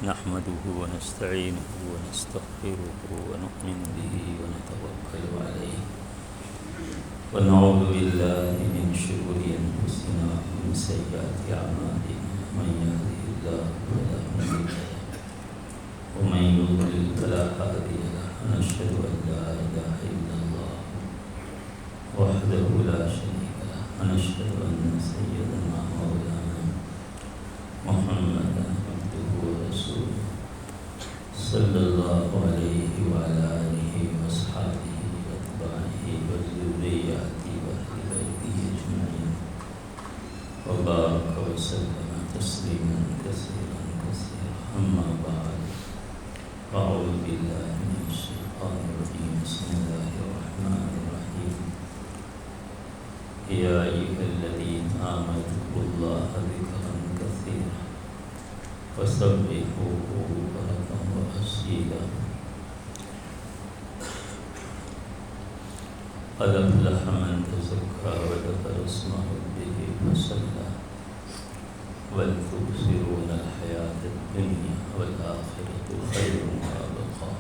نحمده ونستعينه ونستغفره ونؤمن به ونتوكل عليه ونعوذ بالله من شرور أنفسنا ومن سيئات أعمالنا من يهده الله فلا مضل له ومن يضلل فلا هادي له ونشهد أن لا إله إلا الله وحده لا شريك له ونشهد أن سيدنا مولانا محمدا عبده ورسوله صلى الله عليه وعلى آله وأصحابه وأتباعه وذريته وأهل بيته أجمعين وبارك وسلم تسليما كثيرا كثيرا أما بعد أعوذ بالله من الشيطان الرجيم بسم الله الرحمن الرحيم يا أيها الذين آمنوا اذكروا الله ذكرا كثيرا وسبحوه بكرة وأصيلا قد أفلح من تزكى وذكر اسم ربه فصلى بل تؤثرون الحياة الدنيا والآخرة خير وأبقى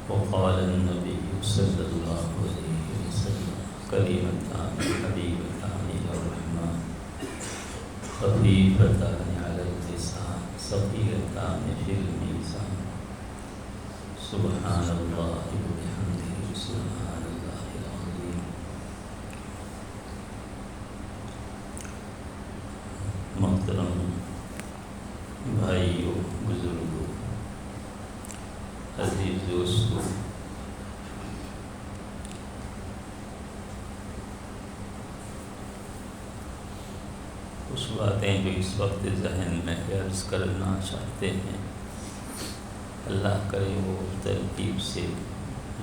وقال النبي صلى الله عليه وسلم كلمتان حبيبتان إلى الرحمن خفيفتان على اللسان ثقيلتان في الميزان سبحان الله وبحمده سبحان الله العظيم. محترم بھائیوں، بزرگوں، عزیز دوستوں، کچھ باتیں جو اس وقت ذہن میں عرض کرنا چاہتے ہیں، اللہ کرے وہ ترتیب سے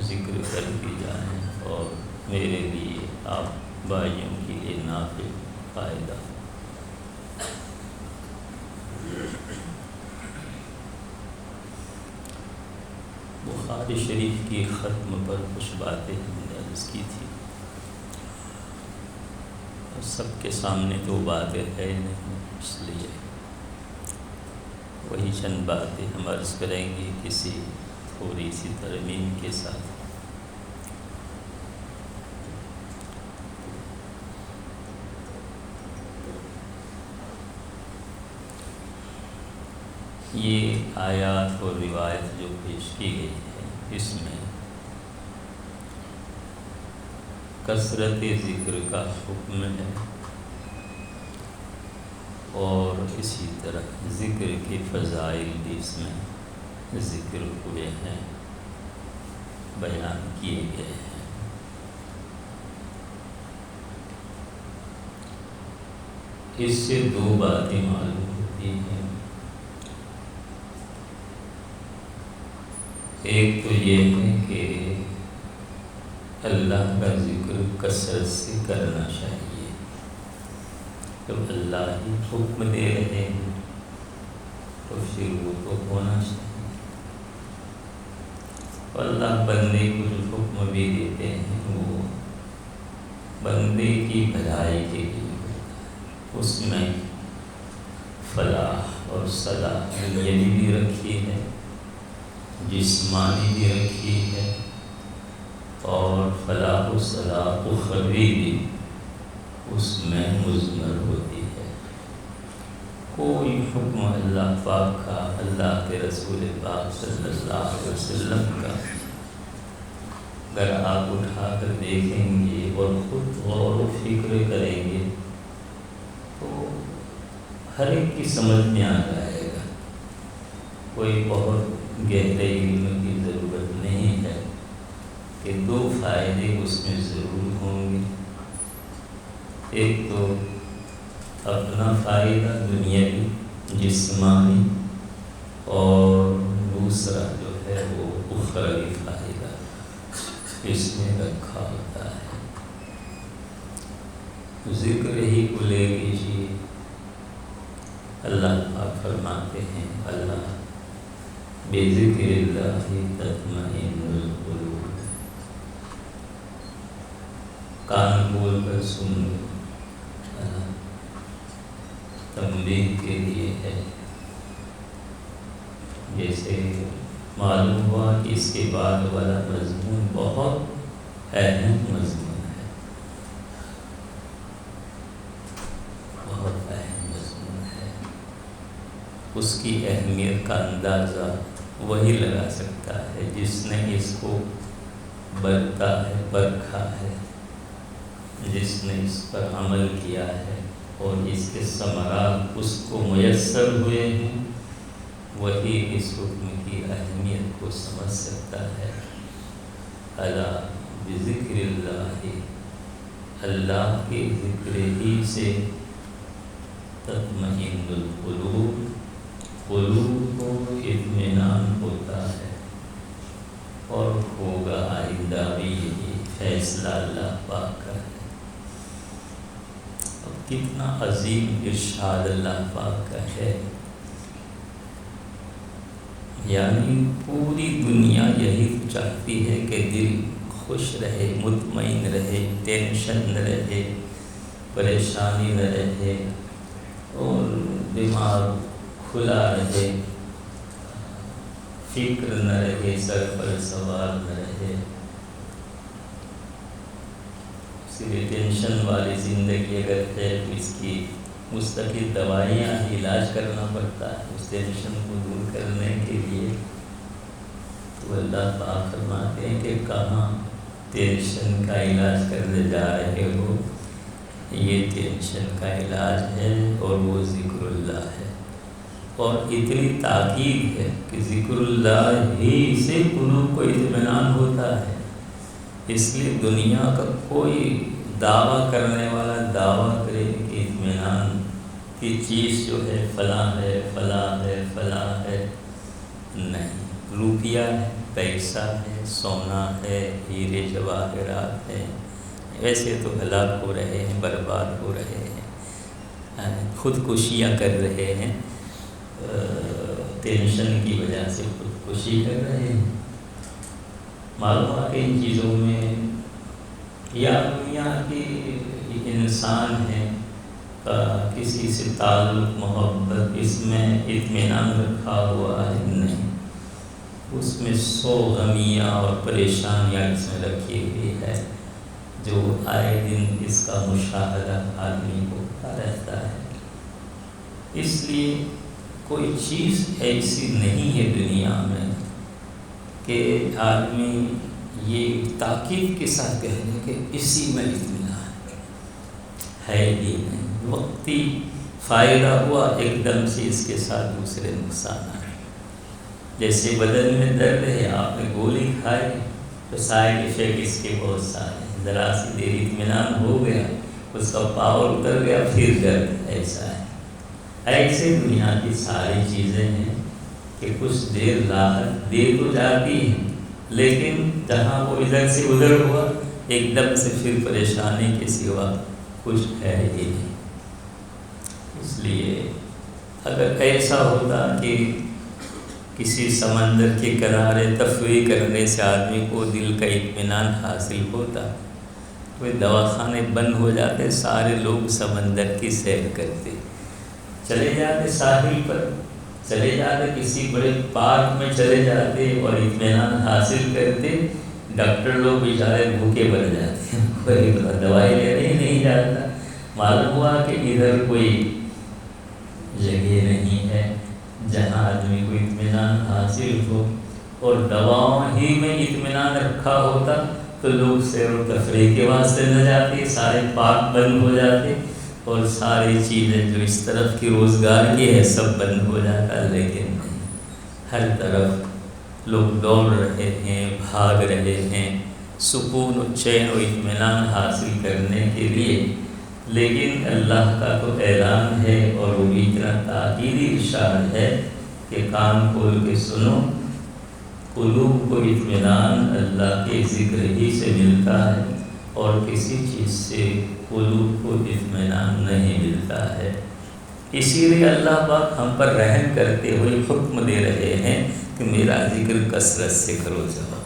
ذکر کر دی جائیں اور میرے لیے، آپ بھائیوں کے لیے نافع فائدہ. بخاری شریف کی ختم پر کچھ باتیں ہم نے عرض کی تھی، سب کے سامنے تو باتیں ہے نہیں، اس لیے وہی چند باتیں ہم عرض کریں گے کسی تھوڑی سی ترمیم کے ساتھ. یہ آیات اور روایت جو پیش کی گئی ہے، اس میں کثرت ذکر کا حکم ہے اور اسی طرح ذکر کے فضائل بھی اس میں ذکر ہوئے ہیں، بیان کیے گئے ہیں. اس سے دو باتیں معلوم ہوتی ہیں. ایک تو یہ ہے کہ اللہ کا ذکر کثرت سے کرنا چاہیے. جب اللہ ہی حکم دے رہے ہیں تو پھر وہ تو ہونا چاہیے. اللہ بندے کو جو حکم بھی دیتے ہیں وہ بندے کی بھلائی کے لیے ہوتا ہے. اس میں فلاح اور صلاح دنیاوی بھی رکھی ہے، جسمانی بھی رکھی ہے، اور فلاح و صلاح اخروی بھی اس میں مضمر ہوتی ہے. کوئی حکم اللہ پاک کا، اللہ کے رسول پاک صلی اللہ علیہ وسلم کا اگر آپ اٹھا کر دیکھیں گے اور خود غور و فکر کریں گے تو ہر ایک کی سمجھ میں آ جائے گا. کوئی بہت گہرے علم کی ضرورت نہیں ہے کہ دو فائدے اس میں ضرور ہوں گے. ایک تو اپنا فائدہ دنیاوی جسمانی، اور دوسرا جو ہے وہ اخروی فائدہ اس میں رکھا ہوتا ہے. ذکر ہی کو لے لیجیے. اللہ پاک فرماتے ہیں اللہ بذکر اللہ تطمئن القلوب. کان کھول کر سن لو، 'تنبیہ کے لیے ہے جیسے معلوم ہوا کہ اس کے بعد والا مضمون بہت اہم مضمون ہے، بہت اہم مضمون ہے۔ اس کی اہمیت کا اندازہ وہی لگا سکتا ہے جس نے اس کو برتا ہے، پرکھا ہے، جس نے اس پر عمل کیا ہے اور اس کے ثمرات اس کو میسر ہوئے ہیں، وہی اس حکم کی اہمیت کو سمجھ سکتا ہے۔ الا بذکر اللہ، اللہ کے ذکر ہی سے تطمئن القلوب، قلوب کو اطمینان ہوتا ہے، اور ہوگا آئندہ بھی یہی فیصلہ اللہ پاک کا ہے۔ اب کتنا عظیم ارشاد اللہ پاک کا ہے، یعنی پوری دنیا یہی چاہتی ہے کہ دل خوش رہے، مطمئن رہے، ٹینشن نہ رہے، پریشانی نہ رہے، اور دماغ کھلا رہے، فکر نہ رہے، سر پر سوار نہ رہے۔ صرف ٹینشن والی زندگی اگر ہے تو اس کی مستقل دوائیاں علاج کرنا پڑتا ہے اس ٹینشن کو دور کرنے کے لیے۔ تو اللہ پاک فرماتے ہیں کہ کہاں ٹینشن کا علاج کرنے جا رہے ہو، یہ ٹینشن کا علاج ہے اور وہ ذکر اللہ ہے۔ اور اتنی تاکید ہے کہ ذکر اللہ ہی سے قلوب کو اطمینان ہوتا ہے۔ اس لیے دنیا کا کوئی دعویٰ کرنے والا دعویٰ کرے کہ اطمینان کی چیز جو ہے فلاں ہے، فلاں ہے، فلاں ہے، نہیں۔ روپیہ ہے، پیسہ ہے، سونا ہے، ہیرے جواہرات ہیں، ویسے تو ہلاک ہو رہے ہیں، برباد ہو رہے ہیں، خودکشیاں کر رہے ہیں، ٹینشن کی وجہ سے خودکشی کر رہے ہیں۔ معلومات ان چیزوں میں یا دنیا کی انسان ہے، کسی سے تعلق محبت اس میں اطمینان رکھا ہوا ہے، نہیں، اس میں سو غمیاں اور پریشانیاں اس میں رکھی ہوئی ہے، جو آئے دن اس کا مشاہدہ آدمی کو ہوتا رہتا ہے۔ اس لیے کوئی چیز ایسی نہیں ہے دنیا میں کہ آدمی یہ تاکید کے ساتھ کہنے کہ اسی میں اطمینان ہے ہی نہیں۔ وقتی فائدہ ہوا ایک دم سے اس کے ساتھ دوسرے نقصان آئے۔ جیسے بدن میں درد ہے، آپ نے گولی کھائی تو سائڈ افیکٹ اس کے بہت سارے ہیں، ذرا سی دیر اطمینان ہو گیا، اس کا پاور اتر گیا، پھر درد ایسا ہے۔ ایسے دنیا کی ساری چیزیں ہیں کہ کچھ دیر راحت دے تو جاتی ہیں، لیکن جہاں وہ ادھر سے ادھر ہوا ایک دم سے پھر پریشانی کے سوا کچھ ہے ہی نہیں۔ اس لیے اگر ایسا ہوتا کہ کسی سمندر کے کنارے تفریح کرنے سے آدمی کو دل کا اطمینان حاصل ہوتا، کوئی دواخانے بند ہو جاتے، سارے لوگ سمندر کی سیر کرتے، چلے جاتے ساحل پر، چلے جاتے کسی بڑے پارک میں چلے جاتے اور اطمینان حاصل کرتے۔ ڈاکٹر لوگ بیچارے بھوکے بن جاتے، کوئی دوائی لینے نہیں جاتا، معلوم ہوا کہ ادھر کوئی جگہ نہیں ہے جہاں آدمی کو اطمینان حاصل ہو، اور دواؤں ہی میں اطمینان رکھا ہوتا تو لوگ سیر و تفریح کے واسطے نہ جاتے، سارے پارک بند ہو جاتے اور ساری چیزیں جو اس طرف کی روزگار کی ہے سب بند ہو جاتا، لیکن نہیں، ہر طرف لوگ دوڑ رہے ہیں، بھاگ رہے ہیں سکون و چین و اطمینان حاصل کرنے کے لیے۔ لیکن اللہ کا تو اعلان ہے اور وہ بھی اتنا تاکیدی ارشاد ہے کہ کان کھول کے سنو، قلوب کو اطمینان اللہ کے ذکر ہی سے ملتا ہے، اور کسی چیز سے قلوب کو اطمینان نہیں ملتا ہے۔ اسی لیے اللہ پاک ہم پر رحم کرتے ہوئے حکم دے رہے ہیں کہ میرا ذکر کثرت سے کرو، جاؤ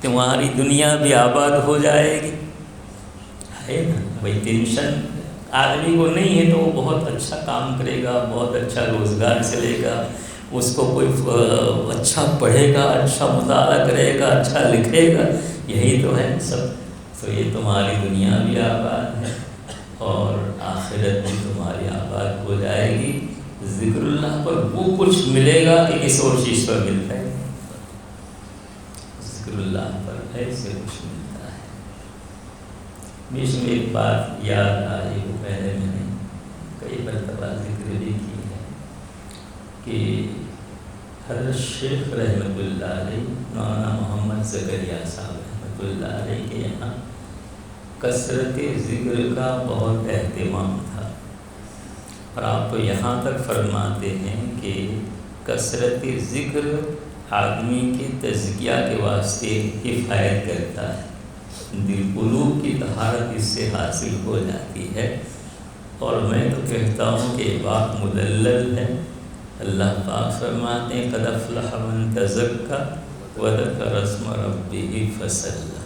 تمہاری دنیا بھی آباد ہو جائے گی، ہے نا؟ بھائی ٹینشن آدمی کو نہیں ہے تو وہ بہت اچھا کام کرے گا، بہت اچھا روزگار چلے گا، اس کو کوئی اچھا پڑھے گا، اچھا مطالعہ کرے گا، اچھا لکھے گا، یہی تو ہے سب. تو یہ تمہاری دنیا بھی آباد ہے اور آخرت بھی تمہاری آباد ہو جائے گی. ذکر اللہ پر وہ کچھ ملے گا کہ کسی اور چیز پر ملتا ہے. ذکر اللہ پر ایسے کچھ ملتا ہے. بیچ میں ایک بات یاد آئی، وہ پہلے میں نے کئی مرتبہ ذکر بھی کی ہے کہ حضرت شیخ رحمۃ اللہ علیہ، مولانا محمد زکریا صاحب رحمۃ اللہ علیہ کے یہاں کثرت ذکر کا بہت اہتمام تھا. اور آپ تو یہاں تک فرماتے ہیں کہ کثرت ذکر آدمی کے تزکیہ کے واسطے کفایت کرتا ہے، دل قلوب کی طہارت اس سے حاصل ہو جاتی ہے. اور میں تو کہتا ہوں کہ بات مدلل ہے. اللہ پاک فرماتے ہیں قد افلح من تزکا وذکر اسم ربہ فصلی.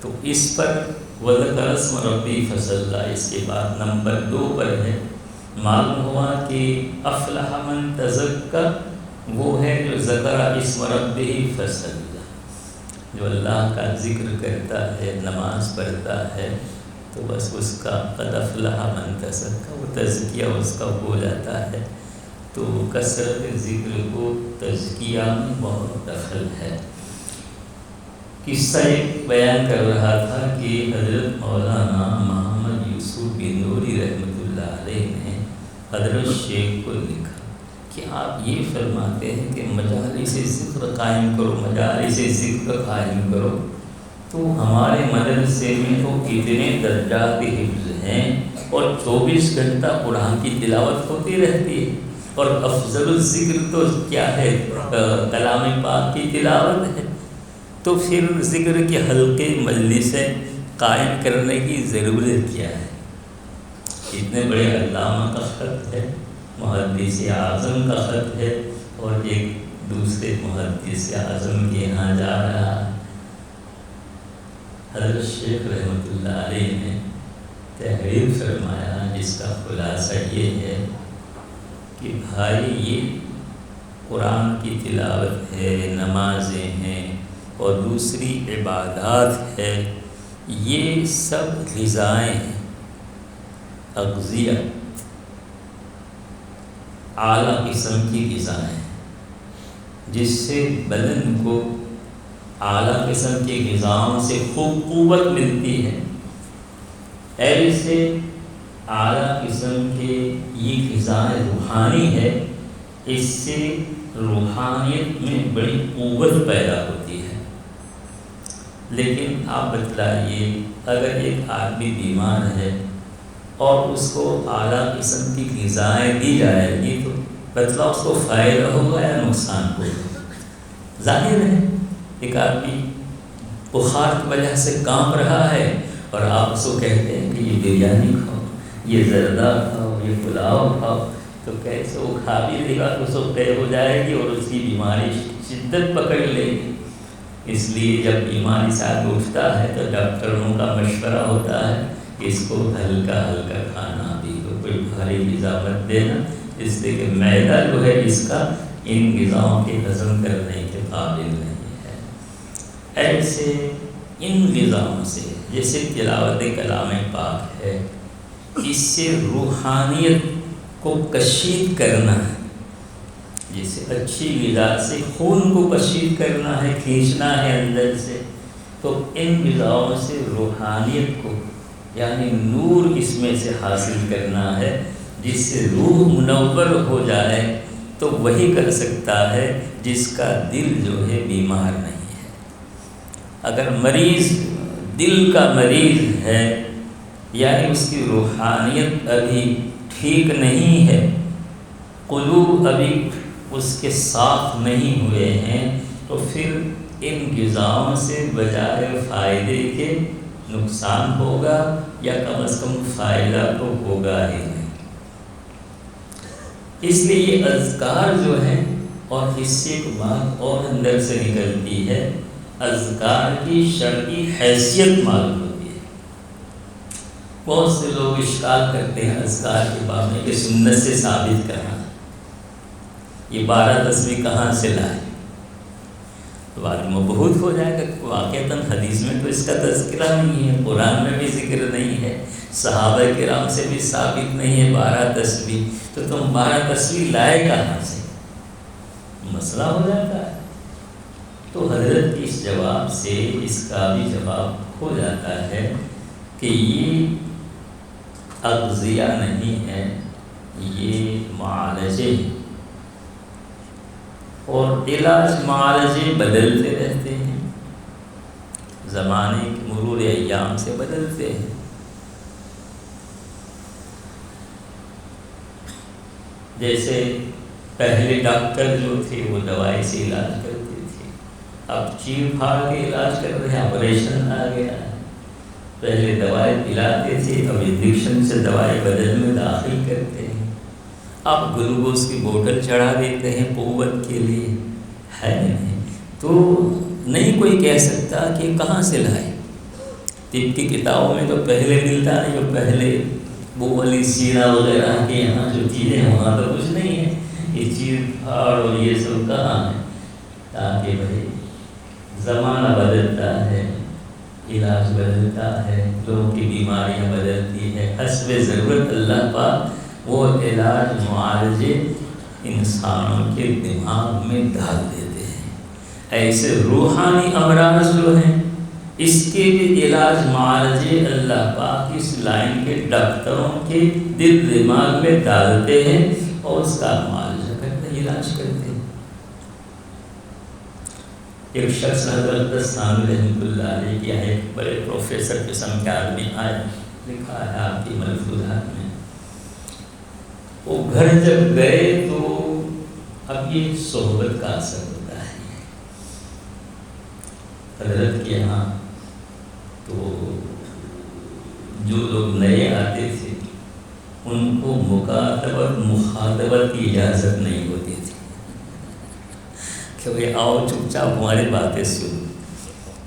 تو اس پر وذکر اسم ربہ فصلی اس کے بعد نمبر 2 پر ہے. معلوم ہوا کہ افلح من تزکا وہ ہے جو ذکر اسم ربہ فصلی، جو اللہ کا ذکر کرتا ہے، نماز پڑھتا ہے، تو بس اس کا قد افلح من تزکا، وہ تزکیہ اس کا ہو جاتا ہے. تو کثرت ذکر کو تزکیہ میں بہت دخل ہے. قصہ ایک بیان کر رہا تھا کہ حضرت مولانا محمد یوسف بنوری رحمۃ اللہ علیہ نے حضرت شیخ کو لکھا کہ آپ یہ فرماتے ہیں کہ مجالس ذکر قائم کرو، مجالس ذکر قائم کرو. تو ہمارے مدرسے میں تو اتنے درجات حفظ ہیں اور 24 گھنٹہ قرآن کی تلاوت ہوتی رہتی ہے، اور افضل الذکر تو کیا ہے؟ کلام پاک کی تلاوت ہے. تو پھر ذکر کے حلقے مجلسیں قائم کرنے کی ضرورت کیا ہے؟ اتنے بڑے علامہ کا خط ہے، محدث اعظم کا خط ہے، اور ایک دوسرے محدث اعظم کے یہاں جا رہا ہے. حضرت شیخ رحمۃ اللہ علیہ نے تحریر فرمایا جس کا خلاصہ یہ ہے کہ بھائی یہ قرآن کی تلاوت ہے، نمازیں ہیں اور دوسری عبادات ہے، یہ سب غذائیں ہیں، اغذیہ، اعلیٰ قسم کی غذائیں، جس سے بدن کو اعلیٰ قسم کی غذاؤں سے خوب قوت ملتی ہے. ایسے اعلیٰ قسم کے یہ غذائیں روحانی ہے، اس سے روحانیت میں بڑی قوت پیدا ہوتی ہے. لیکن آپ بتلائیے اگر ایک آدمی بیمار ہے اور اس کو اعلیٰ قسم کی غذائیں دی جائے گی تو بتلا اس کو فائدہ ہوگا یا نقصان ہوگا؟ ظاہر ہے ایک آدمی بخار کی وجہ سے کانپ رہا ہے اور آپ اس کو کہتے ہیں کہ یہ بریانی کھاؤ، یہ زردہ کھاؤ، یہ پلاؤ کھاؤ، تو کیسے وہ کھا بھی لے گا تو اس کو طے ہو جائے گی اور اس کی بیماری شدت پکڑ لے گی. اس لیے جب بیماری ساتھ اٹھتا ہے تو ڈاکٹروں کا مشورہ ہوتا ہے کہ اس کو ہلکا ہلکا کھانا بھی ہو، کوئی بھاری غذا مت دینا، اس لیے کہ معدہ جو ہے اس کا ان غذاؤں کے ہضم کرنے کے قابل نہیں ہے. ایسے ان غذاؤں سے جیسے تلاوت کلام پاک ہے، اس سے روحانیت کو کشید کرنا ہے. جیسے اچھی غذا سے خون کو کشید کرنا ہے، کھینچنا ہے اندر سے، تو ان غذاؤں سے روحانیت کو یعنی نور اس میں سے حاصل کرنا ہے، جس سے روح منور ہو جائے. تو وہی کر سکتا ہے جس کا دل جو ہے بیمار نہیں ہے. اگر مریض دل کا مریض ہے یعنی اس کی روحانیت ابھی ٹھیک نہیں ہے، قلوب ابھی اس کے صاف نہیں ہوئے ہیں، تو پھر ان غذاؤں سے بجائے فائدے کے نقصان ہوگا، یا کم از کم فائدہ تو ہوگا ہی نہیں. اس لیے یہ اذکار جو ہیں، اور اس سے ایک بات اور اندر سے نکلتی ہے، اذکار کی شرعی حیثیت معلوم ہوتی ہے. بہت سے لوگ اشکال کرتے ہیں اذکار کے باب میں کہ سنت سے ثابت کرنا، یہ 12 تسبیح کہاں سے لائے؟ تو بعد میں بہت ہو جائے گا، واقعتاً حدیث میں تو اس کا تذکرہ نہیں ہے، قرآن میں بھی ذکر نہیں ہے، صحابہ کرام سے بھی ثابت نہیں ہے 12 تسبیح، تو تم 12 تسبیح لائے کہاں سے؟ مسئلہ ہو جاتا ہے۔ تو حضرت کی اس جواب سے اس کا بھی جواب ہو جاتا ہے کہ یہ اغذیہ نہیں ہے، یہ معالجے، اور علاج معالجے بدلتے رہتے ہیں، زمانے کے مرور ایام سے بدلتے ہیں۔ جیسے پہلے ڈاکٹر جو تھے وہ دوائی سے علاج کرتے تھے، اب چیر پھاڑ کے علاج کر رہے ہیں، آپریشن آ گیا ہے۔ پہلے دوائی پلاتے تھے، اب انجیکشن سے دوائی بدن میں داخل کرتے ہیں، اب گلوکوز کی بوتل چڑھا دیتے ہیں قوت کے لیے، ہے نہیں؟ تو نہیں کوئی کہہ سکتا کہ کہاں سے لائے۔ طب کی کتابوں میں تو پہلے ملتا ہے، جو پہلے وہ والی سیرا وغیرہ کے یہاں جو چیزیں وہاں تو کچھ نہیں ہے، یہ چیز پھاڑ اور یہ سب کہاں ہے؟ تاکہ بھائی زمانہ بدلتا ہے، علاج بدلتا ہے، لوگوں کی بیماریاں بدلتی ہے، حسب ضرورت اللہ پاک وہ علاج معالجے انسانوں کے دماغ میں ڈال دیتے ہیں۔ ایسے روحانی امراض جو ہیں اس کے بھی علاج معالجے اللہ پاک اس لائن کے ڈاکٹروں کے دل دماغ میں ڈالتے ہیں اور اس کا معالجہ کرتے ہیں، علاج کرتے ہیں۔ ایک شخص حضرت ثانوی رحمۃ اللہ علیہ کی ایک بڑے پروفیسر قسم کے آدمی آئے، لکھا ہے آپ کی ملفوظات میں، وہ گھر جب گئے تو اب یہ صحبت کا اثر ہوتا ہے حضرت کے یہاں، تو جو لوگ نئے آتے تھے ان کو مکاتبت مخاطبت کی اجازت نہیں ہوتی تھی کہ بھئی آؤ چپ چاپ ہماری باتیں سنو،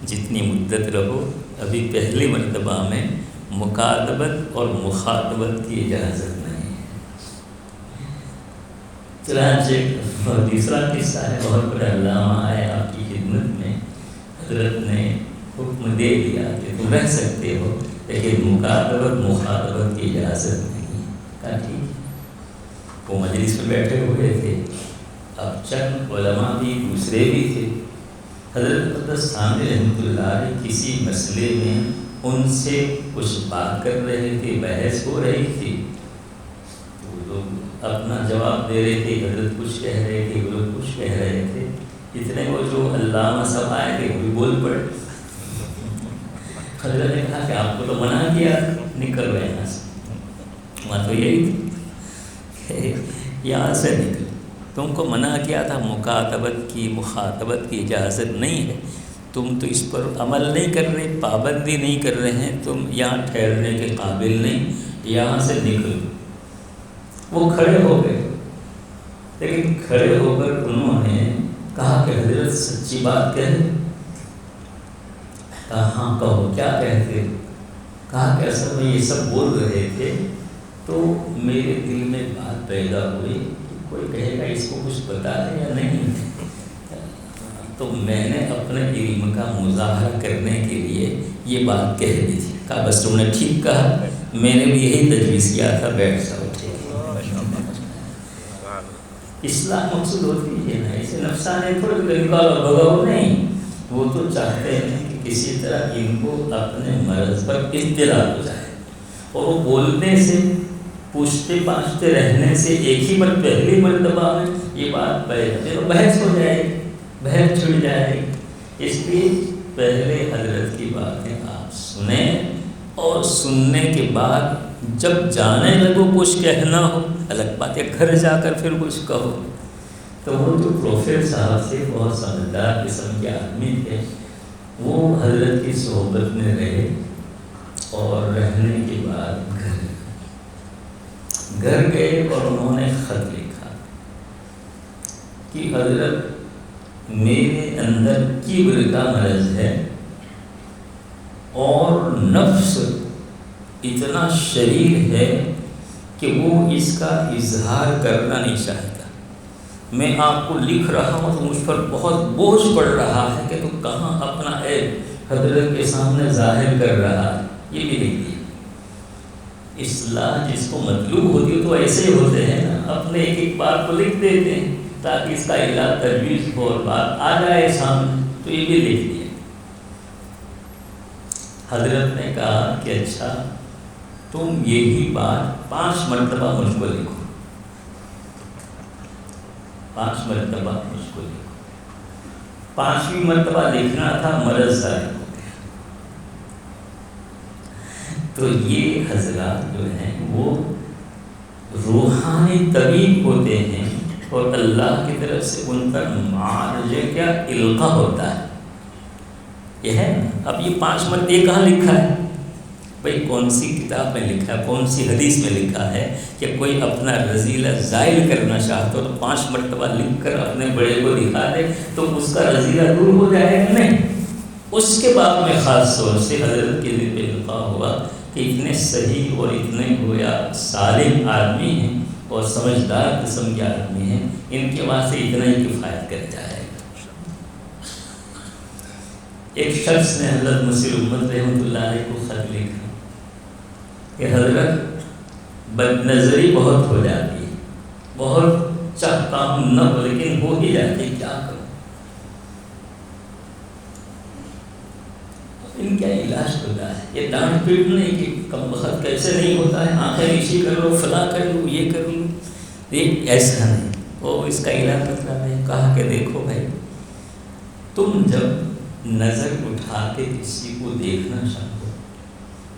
جتنی مدت رہو، ابھی پہلی مرتبہ میں مکاتبت اور مخاطبت کی اجازت نہیں ہے۔ چنانچہ تیسرا قصہ ہے، بہت بڑا علامہ آئے آپ کی خدمت میں، حضرت نے حکم دے دیا کہ تم رہ سکتے ہو لیکن مکاتبت مخاطبت کی اجازت نہیں ہے۔ کہا ٹھیک۔ وہ مجلس میں بیٹھے ہوئے تھے، اب چند علماء بھی دوسرے بھی تھے، حضرت ثانوی رحمۃ اللہ علیہ کسی مسئلے میں ان سے کچھ بات کر رہے تھے، بحث ہو رہی تھی، وہ لوگ اپنا جواب دے رہے تھے، حضرت کچھ کہہ رہے تھے، وہ لوگ کچھ کہہ رہے تھے، اتنے وہ جو علامہ سب آئے تھے وہ بھی بول پڑے۔ حضرت نے کہا کہ آپ کو تو منع کیا، نکل رہے یہاں سے، وہاں تو یہی تھی کہ یہاں سے نکل، تم کو منع کیا تھا، مکاتبت کی مخاطبت کی اجازت نہیں ہے، تم تو اس پر عمل نہیں کر رہے، پابندی نہیں کر رہے ہیں، تم یہاں ٹھہرنے کے قابل نہیں، یہاں سے نکل۔ وہ کھڑے ہو گئے، لیکن کھڑے ہو کر انہوں نے کہا کہ حضرت سچی بات کہے؟ کہا ہاں کہو، کیا کہتے؟ کہا کہ اصل میں یہ سب بول رہے تھے تو میرے دل میں بات پیدا ہوئی کہ کوئی کہے گا اس کو کچھ پتا ہے یا نہیں، تو میں نے اپنے علم کا مظاہرہ کرنے کے لیے یہ بات کہہ دی تھی۔ کہا بس تم نے ٹھیک کہا، میں نے بھی یہی تجویز کیا تھا، بیٹھ جاؤ۔ اصلاح مقصود ہوتی ہے نا، اسے نفسانے تھوڑے نکالو بگاؤ نہیں، وہ تو چاہتے ہیں کہ کسی طرح ان کو اپنے مرض پر اطلاع ہو جائے، اور وہ بولنے سے، پوچھتے پانچتے رہنے سے ایک ہی بار پہلی مرتبہ میں یہ بات بحث ہو جائے گی، بحث چھڑ جائے گی۔ اس لیے پہلے حضرت کی باتیں آپ سنیں، اور سننے کے بعد جب جانے لگو کچھ کہنا ہو، الگ بات ہے گھر جا کر پھر کچھ کہو۔ تو وہ جو پروفیسر صاحب سے بہت سمجھدار قسم کے آدمی تھے، وہ حضرت کی صحبت میں رہے، اور رہنے کے بعد گھر گئے اور انہوں نے خط لکھا کہ حضرت میرے اندر کبر کا مرض ہے، اور نفس اتنا شریر ہے کہ وہ اس کا اظہار کرنا نہیں چاہتا۔ میں آپ کو لکھ رہا ہوں تو مجھ پر بہت بوجھ پڑ رہا ہے کہ تو کہاں اپنا عیب حضرت کے سامنے ظاہر کر رہا ہے، یہ بھی لکھ دیا۔ اصلاح جس کو مطلوب ہوتی ہے تو ایسے ہوتے ہیں نا، اپنے ایک ایک بات کو لکھ دیتے ہیں تاکہ اس کا علاج تجویز ہو اور بات آ جائے سامنے، تو یہ بھی لکھ دیا۔ حضرت نے کہا کہ اچھا تم یہی بات 5 مرتبہ مجھ کو لکھو، 5 مرتبہ مجھ کو لکھو۔ 5ویں مرتبہ لکھنا تھا، مرض ظاہر ہو گیا۔ تو یہ حضرات جو ہیں وہ روحانی طبیب ہوتے ہیں اور اللہ کی طرف سے ان پر معالجے کا القاء ہوتا ہے۔ یہ ہے نا، اب یہ 5 مرتبہ یہ کہاں لکھا ہے بھائی؟ کون سی کتاب میں لکھا ہے، کون سی حدیث میں لکھا ہے کہ کوئی اپنا رذیلہ زائل کرنا چاہتا ہو تو 5 مرتبہ لکھ کر اپنے بڑے کو دکھا دے تو اس کا رذیلہ دور ہو جائے گا؟ نہیں۔ اس کے بعد میں خاص طور سے حضرت کے دل پہ القاء ہوا کہ اتنے صحیح اور اتنے گویا سالم آدمی ہیں اور سمجھدار قسم کے آدمی ہیں، ان کے واسطے اتنا ہی کفایت کر جائے گا۔ ایک شخص نے حضرت مسیح احمد رحمۃ اللہ علیہ کو خط لکھا کہ حضرت بد نظری بہت ہو جاتی ہے، بہت چاہتا ہوں نہ ہو لیکن ہو ہی جاتی ہے، کیا کروں؟ ان کا علاج ہوتا ہے، یہ ڈانٹ پیٹ نہیں کہ کم وقت کیسے نہیں ہوتا ہے، آنکھیں نیچی کر لو، فلاں کر لو، یہ کر لو، یہ ایسا نہیں۔ وہ اس کا علاج مطلب ہے، کہا کہ دیکھو بھائی، تم جب نظر اٹھا کے کسی کو دیکھنا چاہو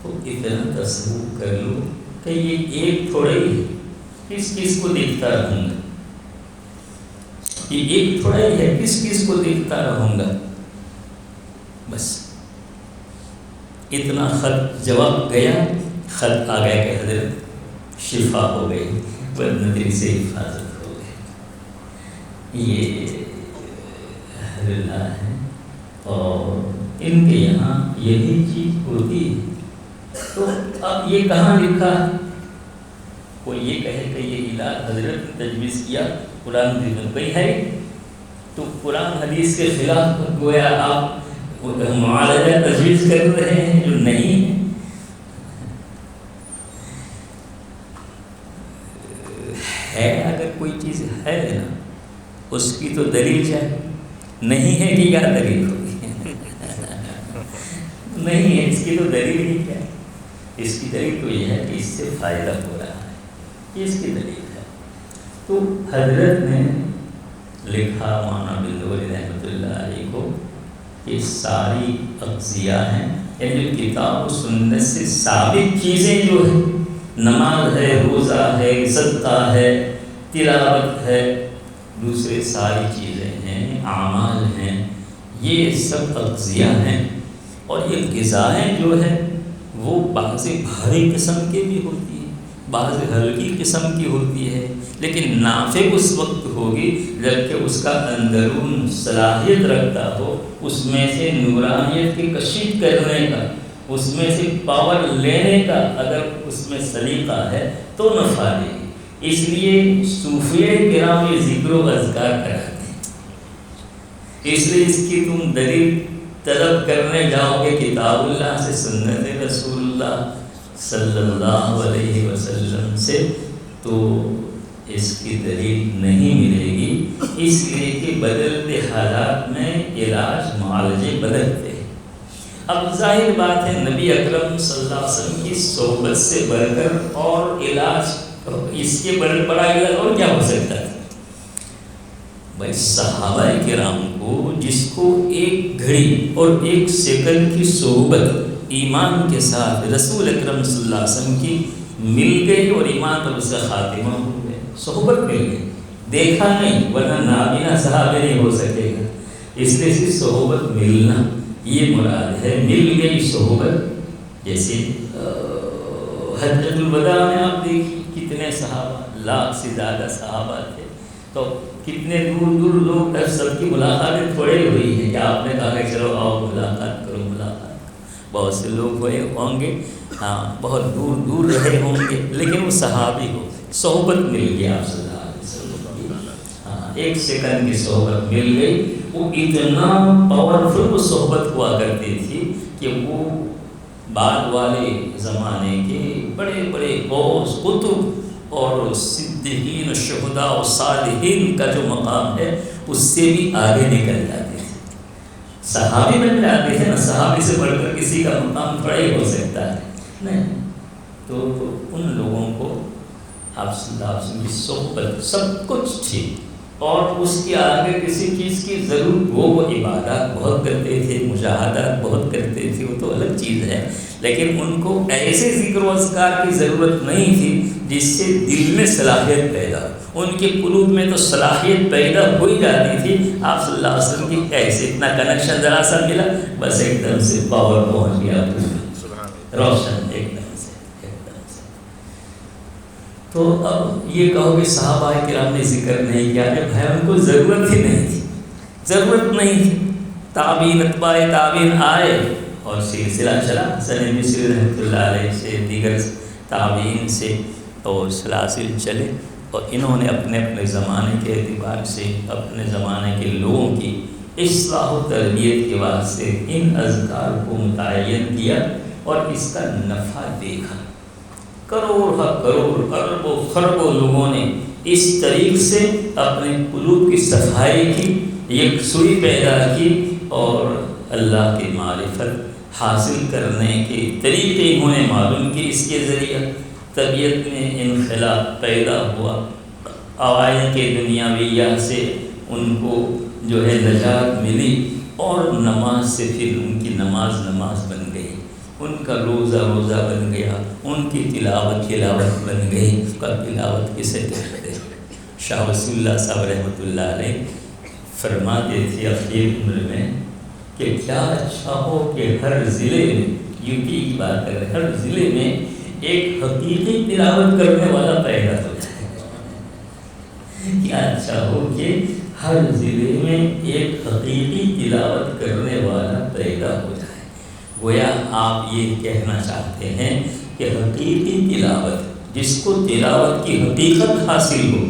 تو اتنا تصور کر لو کہ یہ ایک تھوڑا ہی ہے، کس کس کو دیکھتا رہوں گا، یہ ایک تھوڑا ہی ہے، کس کس کو دیکھتا رہوں گا، بس اتنا۔ خط جواب گیا، خط آ گیا کہ حضرت شفا ہو گئی، بد نظری سے حفاظت ہو گئی۔ یہ اللہ ہے اور ان کے یہاں یہی چیز ہوتی ہے۔ تو اب یہ کہاں لکھا ہے؟ کوئی یہ کہے کہ یہ علاج حضرت نے تجویز کیا قرآن حدیث میں کہیں ہے، تو قرآن حدیث کے خلاف گویا آپ معالجہ تجویز کر رہے ہیں جو نہیں ہے۔ اگر کوئی چیز ہے نا اس کی تو دلیل چاہیے، نہیں ہے کہ کیا دلیل ہوگی؟ نہیں ہے، اس کی تو دلیل ہی کیا ہے؟ اس کی دلیل تو یہ ہے کہ اس سے فائدہ ہو رہا ہے، یہ اس کی دلیل ہے۔ تو حضرت نے لکھا مولانا بندوری رحمۃ اللہ علیہ کو کہ ساری اقضیاء ہیں، یعنی کتاب و سنت سے ثابت چیزیں جو ہیں، نماز ہے، روزہ ہے، صدقہ ہے، تلاوت ہے، دوسرے ساری چیزیں ہیں، اعمال ہیں، یہ سب اقضیاء ہیں۔ اور یہ غذائیں جو ہیں وہ بعض بھاری قسم کی بھی ہوتی ہیں، بعض ہلکی قسم کی ہوتی ہے، لیکن نافع اس وقت ہوگی جبکہ اس کا اندرون صلاحیت رکھتا ہو، اس میں سے نورانیت کی کشش کرنے کا، اس میں سے پاور لینے کا اگر اس میں سلیقہ ہے تو نفع دے گی۔ اس لیے صوفیہ کرام یہ ذکر و اذکار کراتے ہیں، اس لیے اس کی تم دلیل طلب کرنے جاؤ گے کتاب اللہ سے، سنت رسول اللہ صلی اللہ علیہ وسلم سے، تو اس کی دلیل نہیں ملے گی، اس لیے کہ بدلتے حالات میں علاج معالجے بدلتے ہیں۔ اب ظاہر بات ہے نبی اکرم صلی اللہ علیہ وسلم کی صحبت سے بڑھ کر اور علاج، اس کے بڑا علاج اور کیا ہو سکتا ہے بھائی؟ صحابہ کرام کو جس کو ایک گھڑی اور ایک سیکنڈ کی صحبت ایمان کے ساتھ رسول اکرم صلی اللہ علیہ وسلم کی مل گئی اور ایمان پر اس کا خاتمہ ہو گیا، صحبت مل گئی، دیکھا نہیں ورنہ نابینا صحابہ نہیں ہو سکے گا، اس لیے سے صحبت ملنا یہ مراد ہے۔ مل گئی صحبت، جیسے حجۃ الوداع میں آپ دیکھیے کتنے صحابہ، لاکھ سے زیادہ صحابہ تھے، تو کتنے دور دور لوگ، سب کی ملاقاتیں تھوڑے ہوئی ہیں کہ آپ نے کہا کہ چلو آؤ ملاقات کرو، ملاقات کرو، بہت سے لوگ ہوئے ہوں گے ہاں بہت دور دور رہے ہوں گے لیکن وہ صحابی ہو، صحبت مل گئی آپ صلی اللہ علیہ وسلم کی، ہاں ایک سیکنڈ کی صحبت مل گئی، وہ اتنا پاورفل وہ صحبت ہوا کرتی تھی کہ وہ بعد والے زمانے کے بڑے بڑے غوث قطب اور صدیقین شہداء اور صالحین کا جو مقام ہے اس سے بھی آگے نکل جاتے تھے، صحابی بن جاتے ہیں نا، صحابی سے بڑھ کر کسی کا مقام تھوڑا ہی ہو سکتا ہے نہیں، تو ان لوگوں کو آپ صلی اللہ علیہ وسلم کی صحبت سب کچھ تھی، اور اس کے آگے کسی چیز کی ضرورت وہ عبادات بہت کرتے تھے، مجاہدات بہت کرتے تھے، وہ تو الگ چیز ہے، لیکن ان کو ایسے ذکر و اذکار کی ضرورت نہیں تھی جس سے دل میں صلاحیت پیدا ہو، ان کے قلوب میں تو صلاحیت پیدا ہو ہی جاتی تھی، آپ صلی اللہ علیہ وسلم کی ایسے اتنا کنیکشن ذرا سا ملا بس ایک دم سے پاور پہنچ گیا، روشن ایک دم سے۔ تو اب یہ کہو کہ صحابہ کرام نے ذکر نہیں کیا کہ بھائی ان کو ضرورت ہی نہیں تھی، ضرورت نہیں تھی، تابعین اتباع تابعین آئے اور سلسلہ چلا، حسن مصری رحمۃ اللہ علیہ سے دیگر تابعین سے اور سلاسل چلے، اور انہوں نے اپنے اپنے زمانے کے اعتبار سے اپنے زمانے کے لوگوں کی اصلاح و تربیت کے واسطے ان اذکار کو متعین کیا اور اس کا نفع دیکھا، کروڑ اربوں خربوں لوگوں نے اس طریق سے اپنے قلوب کی صفائی کی، یکسوئی پیدا کی، اور اللہ کی معرفت حاصل کرنے کے طریقے انہوں نے معلوم کی، اس کے ذریعہ طبیعت میں انخلاف پیدا ہوا، عوائد کے دنیاویہ سے ان کو جو ہے نجات ملی، اور نماز سے پھر ان کی نماز بن گئی، ان کا روزہ بن گیا، ان کی تلاوت بن گئی، اس کا تلاوت کسے کہتے ہیں؟ شاہ وصی اللہ صاحب رحمۃ اللہ علیہ فرماتے تھے اخیر عمر میں کہ کیا اچھا ہو کہ ہر ضلع میں، یو پی کی بات کر رہے ہیں، ہر ضلع میں ایک حقیقی تلاوت کرنے والا پیدا ہو جائے، کیا اچھا ہو کہ ہر ضلع میں ایک حقیقی تلاوت کرنے والا پیدا ہو جائے۔ گویا آپ یہ کہنا چاہتے ہیں کہ حقیقی تلاوت، جس کو تلاوت کی حقیقت حاصل ہو،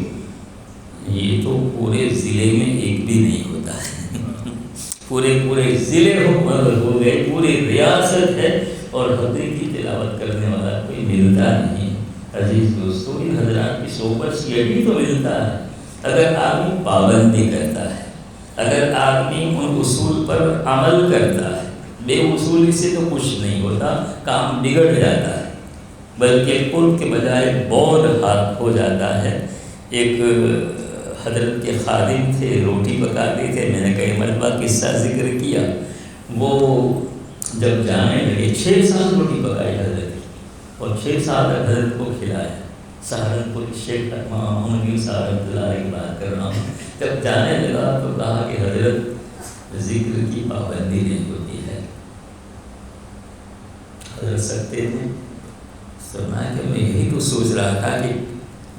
یہ تو پورے ضلع میں ایک بھی نہیں ہوتا ہے، پورے ضلع ہو گئے، پوری ریاست ہے اور حقیقی تلاوت کرنے والا کوئی ملتا نہیں۔ عزیز دوستو، ان حضرات کی صحبت سے یہی تو ملتا ہے، اگر آدمی پابندی کرتا ہے، اگر آدمی ان اصول پر عمل کرتا ہے، بے اصولی سے تو کچھ نہیں ہوتا، کام بگڑ جاتا ہے، بلکہ پل کے بجائے بورڈ ہاتھ ہو جاتا ہے۔ ایک حضرت کے خادم تھے، روٹی پکاتے تھے، میں نے کئی مرتبہ قصہ ذکر کیا، وہ جب جانے لگے 6 سال روٹی پکائی حضرت کی، اور 6 سال تک حضرت کو کھلایا، سہارنپور شیخ محمد صاحب اللہ کی بات کر رہا ہوں، جب جانے لگا تو کہا کہ حضرت ذکر کی پابندی نہیں ہوتی ہے، حضرت سکتے تھے، فرمایا کہ میں یہی تو سوچ رہا تھا کہ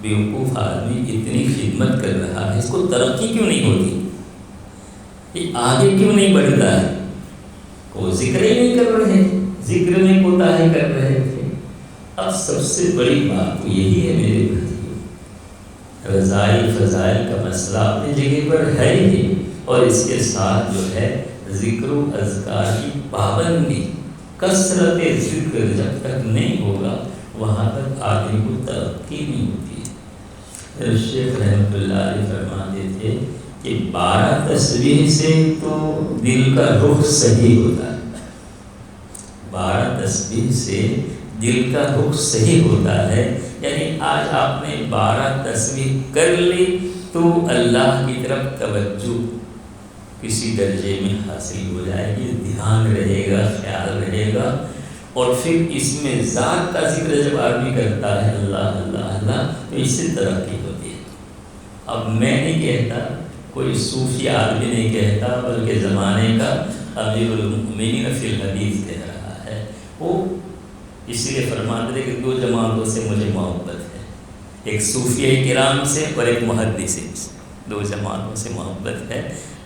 بیوقوف آدمی اتنی خدمت کر رہا ہے، اس کو ترقی کیوں نہیں ہوتی، یہ آگے کیوں نہیں بڑھتا ہے، کوئی ذکر ہی نہیں کر رہے، ذکر میں کوتاہی کر رہے تھے۔ اب سب سے بڑی بات تو یہی ہے میرے بھائیو، رضائی فضائل کا مسئلہ اپنی جگہ پر ہے ہی، اور اس کے ساتھ جو ہے ذکر و اذکار کی پابندی، کثرت ذکر جب تک نہیں ہوگا وہاں تک آدمی کو ترقی نہیں ہوتی ہے۔ شیخ رحمۃ اللہ علیہ فرماتے تھے کہ 12 تسبیح سے تو دل کا رخ صحیح ہوتا ہے، 12 تسبیح سے دل کا رخ صحیح ہوتا ہے، یعنی آج آپ نے 12 تسبیح کر لی تو اللہ کی طرف توجہ کسی درجے میں حاصل ہو جائے گی، دھیان رہے گا، خیال رہے گا، اور پھر اس میں ذات کا ذکر جب آدمی کرتا ہے اللہ اللہ اللہ، تو اس سے ترقی ہوتی ہے۔ اب میں نہیں کہتا، کوئی صوفی آدمی نہیں کہتا، بلکہ زمانے کا امیر المؤمنین فی الحدیث کہہ رہا ہے، وہ اس لیے فرماتے تھے کہ 2 جماعتوں سے مجھے محبت ہے، ایک صوفیہ کرام سے اور ایک محدثین سے، 2 جماعتوں سے محبت ہے،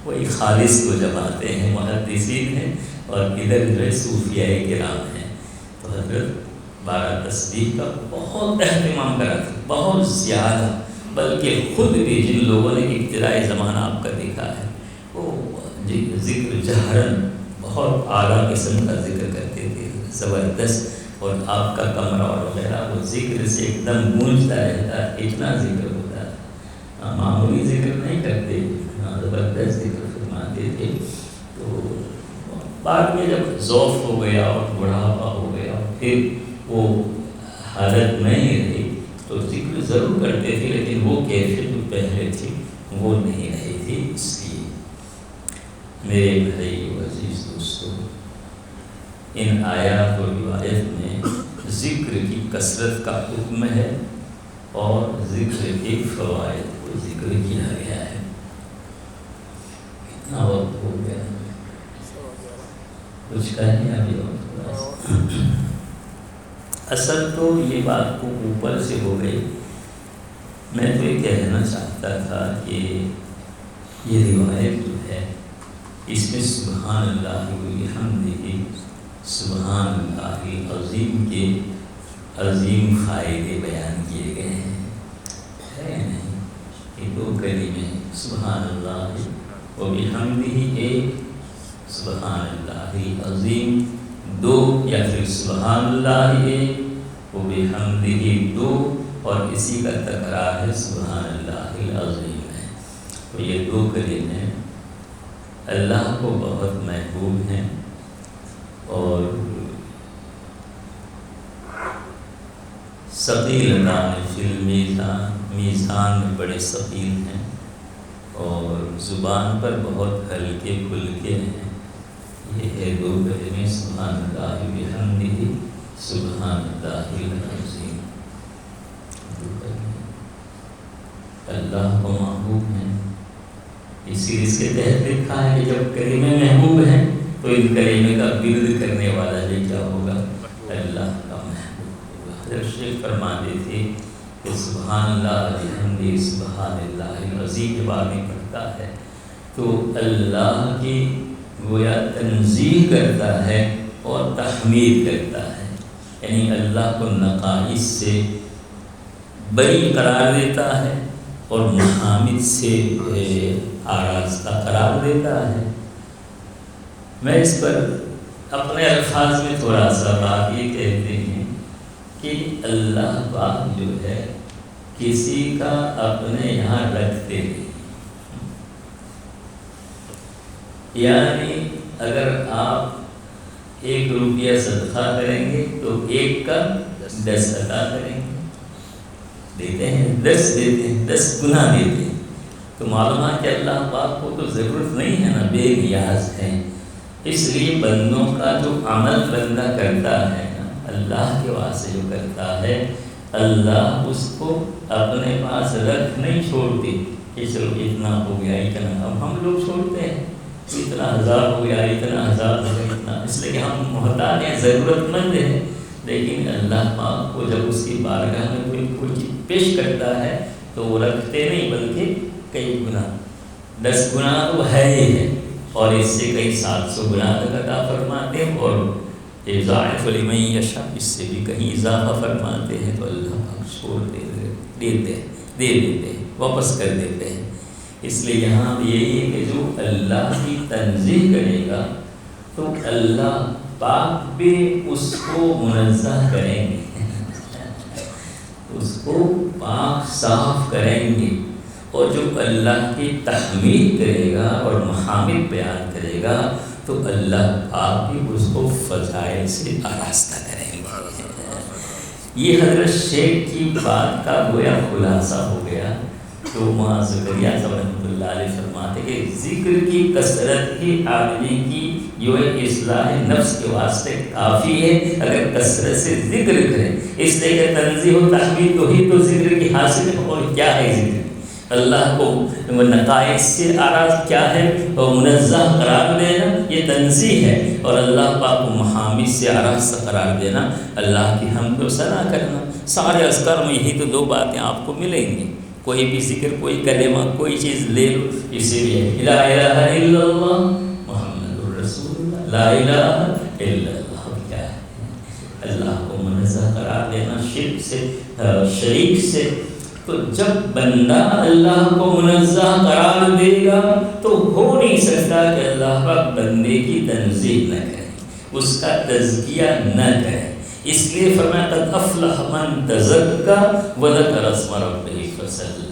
وہی خالص 2 جماعتیں ہیں، محدثین ہیں اور ادھر جو ہے صوفیہ کرام ہیں۔ تو حضرت 12 تسبیح کا بہت اہتمام کرا تھا، بہت زیادہ، بلکہ خود بھی جن لوگوں نے ابتدائی زمانہ آپ کا دیکھا ہے وہ ذکر جہرن بہت اعلیٰ قسم کا ذکر کرتے تھے، زبردست، اور آپ کا کمرہ اور وغیرہ وہ ذکر سے ایک دم گونجتا رہتا، اتنا ذکر ہوتا تھا، معمولی ذکر نہیں کرتے، زبردست ذکر فرماتے تھے۔ تو بعد میں جب ذوف ہو گیا اور بڑھاپا ہو گیا، پھر وہ حالت نہیں رہی، تو ذکر ضرور کرتے تھے، لیکن وہ کیفیت جو پہلے تھی وہ نہیں رہی تھی۔ اس لیے میرے بھائی عزیز دوستو، ان آیات و روایت میں ذکر کی کثرت کا حکم ہے اور ذکر کے فوائد کو ذکر کیا گیا ہے۔ اتنا وقت ہو گیا، کچھ کہنے ابھی اور تھوڑا سا۔ اصل تو یہ بات کو اوپر سے ہو گئی، میں تو یہ کہنا چاہتا تھا کہ یہ روایت جو ہے اس میں سبحان اللہ و بحمدہ، سبحان اللہ العظیم کے عظیم فائدے بیان کیے گئے ہیں، ہے نہیں؟ یہ 2 کلمے، سبحان اللہ و بحمدہ ایک، سبحان اللہ العظیم 2، یا پھر سبحان اللہ ایک و بحمدہ 2، اور اسی کا تکرار ہے سبحان اللہ العظیم ہے۔ تو یہ 2 کلمے اللہ کو بہت محبوب ہیں اور ثقیل فی المیزان، میزان میں بڑے ثقیل ہیں، اور زبان پر بہت ہلکے پھلکے ہیں۔ یہ ہے 2 کلمے، سبحان اللہ بحمدہ، سبحان اللہ العظیم۔ اللہ کو محبوب ہیں، اسی لیے اس کے تحت لکھا ہے کہ جب کلمے محبوب ہیں تو ان کلمے کا ورد کرنے والا بھی کیا ہوگا؟ اللہ کا محبوب ہوگا۔ حضرت شیخ فرماتے تھے کہ سبحان اللہ بحمدہ سبحان اللہ العظیم جب آدمی پڑھتا ہے تو اللہ کی گویا تنزیہ کرتا ہے اور تحمید کرتا ہے، یعنی اللہ کو نقائص سے بری قرار دیتا ہے اور محامد سے آراستہ قرار دیتا ہے۔ میں اس پر اپنے الفاظ میں تھوڑا سا بات یہ کہتے ہیں کہ اللہ پاک جو ہے کسی کا اپنے یہاں رکھتے ہیں، یعنی اگر آپ 1 روپیہ صدقہ کریں گے تو 1 کا 10 عطا کریں گے، دیتے ہیں 10 دیتے ہیں، 10 گنا دیتے ہیں۔ تو معلوم ہے کہ اللہ پاک کو تو ضرورت نہیں ہے نا، بے نیاز ہے۔ اس لیے بندوں کا جو عمل بندہ کرتا ہے نا، اللہ کے واسطے جو کرتا ہے، اللہ اس کو اپنے پاس رکھ نہیں چھوڑتے کہ چلو اتنا ہو گیا اتنا، اب ہم لوگ چھوڑتے ہیں اتنا 1000 ہو گیا، اتنا 1000 ہو گیا، اتنا، اس لیے کہ ہم محتاج ہیں، ضرورت مند ہیں۔ لیکن اللہ پاک کو جب اس کی بارگاہ میں کوئی چیز پیش کرتا ہے تو وہ رکھتے نہیں، بلکہ کئی گنا، 10 گنا تو ہے ہی ہے، اور اس سے کئی 700 گنا تک عطا فرماتے ہیں، اور یضاعف لمن یشاء، اس سے بھی کہیں اضافہ فرماتے ہیں۔ تو اللہ پاک چھوڑ دے دیتے ہیں، واپس کر دیتے ہیں۔ اس لیے یہاں یہی ہے کہ جو اللہ کی تنزیہ کرے گا تو اللہ پاک بھی اس کو منزہ کریں گے، اس کو پاک صاف کریں گے، اور جو اللہ کی تحمید کرے گا اور محامد بیان کرے گا تو اللہ پاک بھی اس کو فضائل سے آراستہ کریں گے۔ یہ حضرت شیخ کی بات کا گویا خلاصہ ہو گیا۔ تو وہاں زکریا صاحب رحمۃ اللہ علیہ فرماتے کہ ذکر کی کثرت ہی آدمی کی جو ہے اصلاح نفس کے واسطے کافی ہے، اگر کثرت سے ذکر کرے۔ اس لیے کہ تنزیہ و تحمید تو ہی تو ذکر کی حاصل ہے، اور کیا ہے ذکر؟ اللہ کو نقائص سے آراز کیا ہے اور منزہ قرار دینا، یہ تنزیہ ہے، اور اللہ پاک کو محامد سے آراز قرار دینا، اللہ کی حمد و ثنا کرنا۔ سارے اذکار میں یہی تو 2 باتیں آپ کو ملیں گی۔ کوئی بھی ذکر، کوئی کلمہ، کوئی چیز لے لو، اسے بھی لا الہ الا اللہ محمد الرسول اللہ، لا الہ الا اللہ کیا ہے؟ اللہ کو منزہ دینا شرک سے، شریک سے۔ تو جب بندہ اللہ کو منزہ قرار دے گا تو ہو نہیں سکتا کہ اللہ پاک بندے کی تنزیہ نہ کرے، اس کا تزکیہ نہ کرے۔ اس لیے فرمایا قد افلح من تزکا وذکر اسم ربہ فصلی۔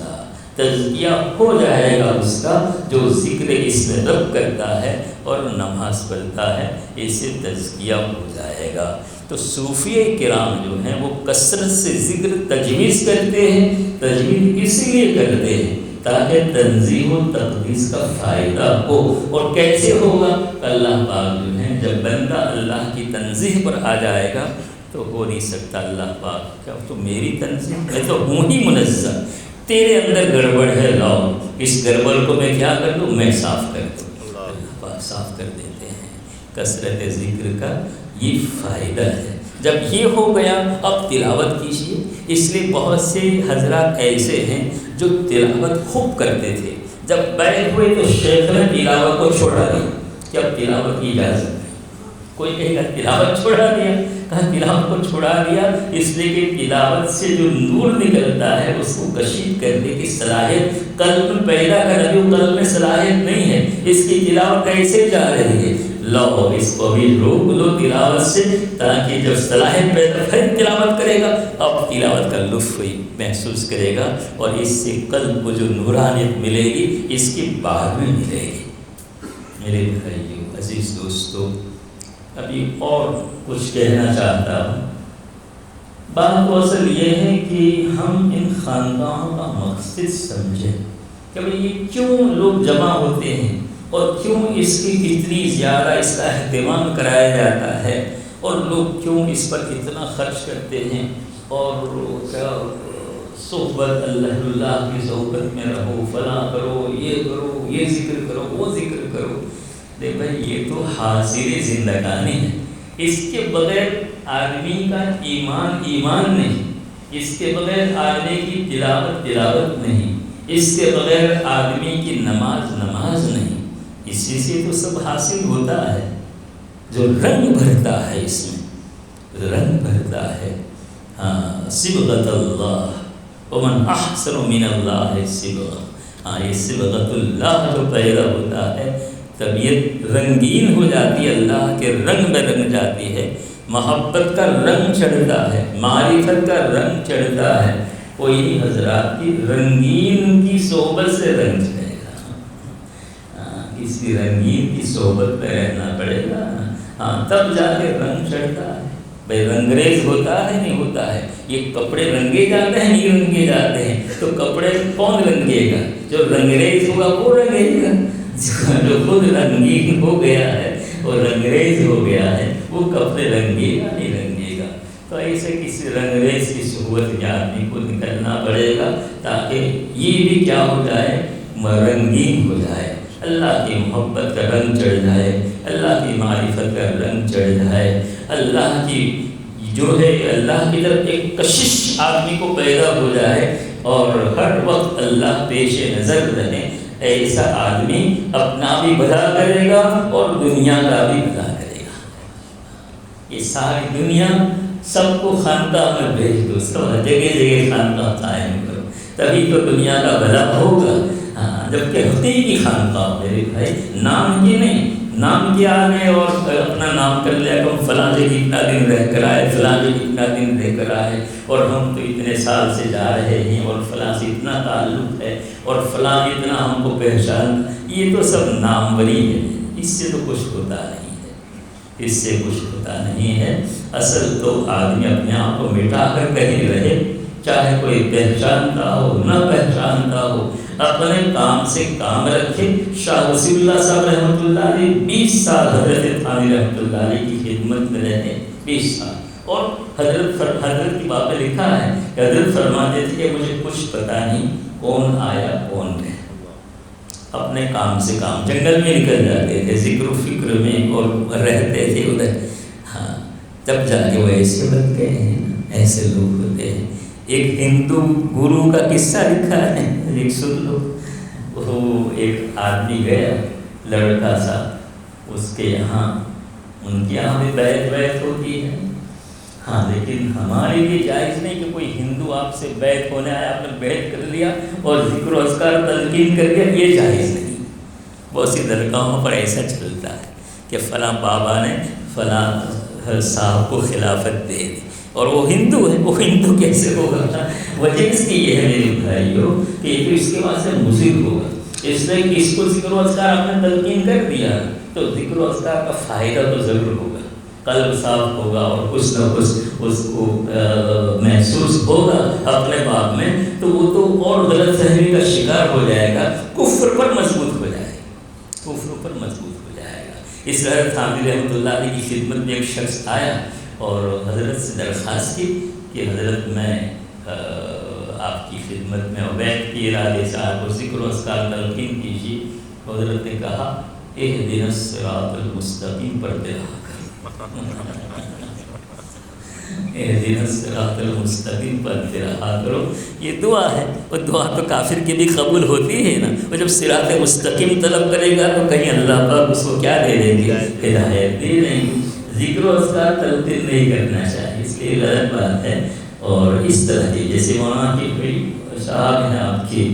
تزکیہ ہو جائے گا اس کا جو ذکر اس میں رب کرتا ہے اور نماز پڑھتا ہے، اسے تزکیہ ہو جائے گا۔ تو صوفیہ کرام جو ہیں وہ کثرت سے ذکر تجویز کرتے ہیں، تجویز اس لیے کرتے ہیں تاکہ تنزیہ و تقدیس کا فائدہ ہو۔ اور کیسے ہوگا؟ اللہ پاک جو ہے جب بندہ اللہ کی تنزیہ پر آ جائے گا تو ہو نہیں سکتا اللہ پاک کیا تو میری تنزیہ، میں تو ہوں ہی منزہ، تیرے اندر گڑبڑ ہے، لاؤ اس گڑبڑ کو میں کیا کر دوں، میں صاف کر دوں۔ اللہ پاک صاف کر دیتے ہیں۔ کثرت ذکر کا یہ فائدہ ہے۔ جب یہ ہو گیا اب تلاوت کیجیے۔ اس لیے بہت سے حضرات ایسے ہیں جو تلاوت خوب کرتے تھے، جب بیٹھ ہوئے تو شیخ نے تلاوت کو چھوڑا دیا کہ اب تلاوت کی اجازت نہیں۔ کوئی کہے گا تلاوت چھوڑا دیا، کہا تلاوت کو چھوڑا دیا اس لیے کہ تلاوت سے جو نور نکلتا ہے اس کو کشید کرنے کی صلاحیت قلب میں پیدا کر دی، قلب میں صلاحیت نہیں ہے، اس کی تلاوت کیسے جا رہی ہے؟ لو اس کو بھی روک لو تلاوت سے، تاکہ جب صلاحیت پیدا پھر تلاوت کرے گا اب تلاوت کا لطف محسوس کرے گا، اور اس سے قلب کو جو نورانیت ملے گی اس کی بعد میں ملے گی۔ میرے بھائیو، عزیز دوستو، ابھی اور کچھ کہنا چاہتا ہوں۔ بات تو اصل یہ ہے کہ ہم ان خاندانوں کا مقصد سمجھیں کہ بھئی یہ کیوں لوگ جمع ہوتے ہیں اور کیوں اس کی کتنی زیادہ اس کا اہتمام کرایا جاتا ہے، اور لوگ کیوں اس پر اتنا خرچ کرتے ہیں، اور کیا صحبت اللہ کی صحبت میں رہو، فلاں کرو، یہ ذکر کرو، وہ ذکر کرو۔ دیکھ بھائی یہ تو حاصل زندگانی ہے، اس کے بغیر آدمی کا ایمان نہیں، اس کے بغیر آدمی کی تلاوت نہیں، اس کے بغیر آدمی کی نماز نہیں۔ اسی سے تو سب حاصل ہوتا ہے۔ جو رنگ بھرتا ہے اس میں رنگ بھرتا ہے، ہاں صبغۃ اللہ ومن احسن من اللہ صبغۃ، ہاں یہ صبغۃ اللہ جو پیدا ہوتا ہے طبیعت رنگین ہو جاتی ہے، اللہ کے رنگ میں رنگ جاتی ہے، محبت کا رنگ چڑھتا ہے، معرفت کا رنگ چڑھتا ہے۔ کوئی حضرات کی رنگین کی صحبت سے رنگ چڑھے گا، کسی رنگین کی صحبت میں رہنا پڑے گا، ہاں تب جا کے رنگ چڑھتا ہے۔ بھائی رنگریز ہوتا ہے نہیں ہوتا ہے، یہ کپڑے رنگے جاتے ہیں نہیں رنگے جاتے ہیں، تو کپڑے کون رنگے گا؟ جو رنگریز ہوگا وہ رنگے گا، جو خود رنگین ہو گیا ہے وہ رنگریز ہو گیا ہے، وہ کپڑے رنگے گا نہیں رنگے گا۔ تو ایسے کسی رنگریز کی صحبت میں آدمی کو نکلنا پڑے گا تاکہ یہ بھی کیا ہو جائے، رنگین ہو جائے، اللہ کی محبت کا رنگ چڑھ جائے، اللہ کی معرفت کا رنگ چڑھ جائے، اللہ کی جو ہے اللہ کی طرف ایک کشش آدمی کو پیدا ہو جائے، اور ہر وقت اللہ پیش نظر رہے۔ ایسا آدمی اپنا بھی بھلا کرے گا اور دنیا کا بھی بھلا کرے گا۔ یہ ساری دنیا سب کو خانقاہ میں بھیج دو، سب جگہ جگہ خانقاہ قائم کرو، تبھی تو دنیا کا بھلا ہوگا۔ جبکہ حقیقی خانقاہ میرے بھائی نام کی نہیں، نام کی آ گئے اور اپنا نام کر لیا کہ ہم فلاں جگہ اتنا دن رہ کر آئے، فلاں جگہ اتنا دن رہ کر آئے، اور ہم تو اتنے سال سے جا رہے ہیں، اور فلاں سے اتنا تعلق ہے، اور فلاں اتنا ہم کو پہچان۔ یہ تو سب ناموری ہے، اس سے تو کچھ ہوتا نہیں ہے، اس سے کچھ ہوتا نہیں ہے۔ اصل تو آدمی اپنے آپ کو مٹا کر کہیں رہے، چاہے کوئی پہچانتا ہو نہ پہچانتا ہو، اپنے کام سے کام رکھے۔ شاہ وسیع اللہ صاحب رحمۃ اللہ علیہ 20 سال حضرت تھانوی رحمۃ اللہ علیہ کی خدمت میں رہے، 20 سال، اور حضرت کی بات میں لکھا ہے کہ حضرت فرماتے تھے کہ مجھے کچھ پتہ نہیں کون آیا کون گیا، اپنے کام سے کام، جنگل میں نکل جاتے تھے ذکر و فکر میں اور رہتے تھے ادھر، ہاں تب جا کے وہ ایسے بن گئے ہیں، ایسے لوگ ہوتے ہیں۔ ایک ہندو گرو کا قصہ لکھا ہے، ایک سن لو۔ وہ ایک آدمی گیا، لڑکا سا، اس کے یہاں ان کے یہاں بھی بیعت ہوتی ہے، ہاں لیکن ہمارے لیے جائز نہیں کہ کوئی ہندو آپ سے بیعت ہونے آیا، آپ نے بیعت کر لیا اور ذکر و اذکار تلقین کر دیا، یہ جائز نہیں۔ بہت سی درگاہوں پر ایسا چلتا ہے کہ فلاں بابا نے فلاں صاحب کو خلافت دے دی اور وہ ہندو ہے، وہ ہندو کیسے ہوگا؟ وجہ اس کی یہ ہے میرے بھائیوں کہ یہ تو اس کے بعد سے مضر ہوگا، اس لیے کہ اس کو ذکر و اذکار آپ نے تلقین کر دیا تو ذکر و اذکار کا فائدہ تو ضرور ہوگا، قلب صاف ہوگا اور کچھ نہ کچھ اس کو محسوس ہوگا اپنے باب میں، تو وہ تو اور غلط فہمی کا شکار ہو جائے گا، کفر پر مضبوط ہو جائے گا، کفر پر مضبوط ہو جائے گا۔ اس طرح تھانوی رحمۃ اللہ علیہ کی خدمت میں ایک شخص آیا اور حضرت سے درخواست کی کہ حضرت میں آپ کی خدمت میں بیعت کی ارادے سے آپ کو ذکر و اذکار تلقین کیجیے۔ حضرت نے کہا اہدنا الصراط المستقیم پڑھتے رہا اہدنا الصراط المستقیم پڑھتے رہا کرو، یہ دعا ہے، وہ دعا تو کافر کی بھی قبول ہوتی ہے نا، وہ جب صراط مستقیم طلب کرے گا تو کہیں اللہ پاک اس کو کیا دے دیں گے؟ ہدایت دے دیں گے۔ ذکر و اذکار تلقین نہیں کرنا چاہیے، اس لیے غلط بات ہے۔ اور اس طرح کی جیسے وہاں کی کوئی صاحب ہیں آپ کے